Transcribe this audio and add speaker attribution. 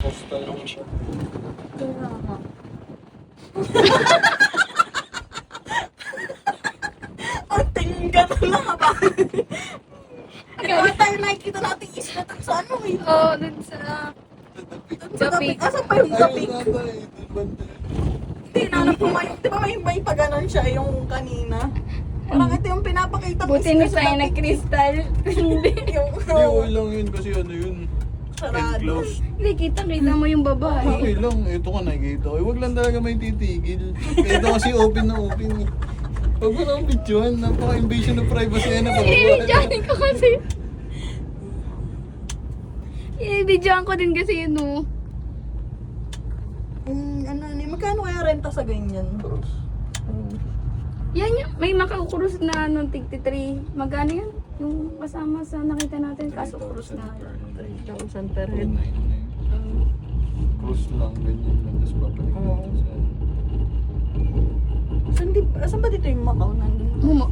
Speaker 1: Postal mo siya.
Speaker 2: Kaya nga. Ang tingin ka na lang ba? Kaya tayo nakikita natin isla sa ano eh.
Speaker 3: Oo, dun sa...
Speaker 2: Sa
Speaker 3: Gapik.
Speaker 2: Asa pa yung gapik?
Speaker 1: Ayun ata eh. Banda.
Speaker 2: Hindi, nanap ko may, di ba may paganon siya yung kanina? Parang ito yung pinapakita ko.
Speaker 3: Buti na sa'yo na kristal. Hindi.
Speaker 2: Yung
Speaker 1: Hindi, okay lang yun kasi ano yun.
Speaker 2: sarado.
Speaker 1: Enclosed.
Speaker 3: Hindi, kita mo yung babae.
Speaker 1: Okay lang, ito ka nakikita ko. Huwag lang talaga may titigil. Ito kasi open na open eh. Huwag mo lang videohan. Napaka-invasion of privacy na pa.
Speaker 3: I-videoan ko kasi. I-videoan ko din kasi yun, no.
Speaker 2: Ano, magkano kaya renta sa ganyan?
Speaker 3: Yan yung, may makakurus na ano, tig-3. Magkano yan? Yung kasama sa nakita natin, kaso kurus na.
Speaker 2: 3,000 per head.
Speaker 1: Cruise lang, ganyan lang. Tapos babalik natin sa...
Speaker 2: Saan ba dito yung Macau nandun?
Speaker 3: Mahal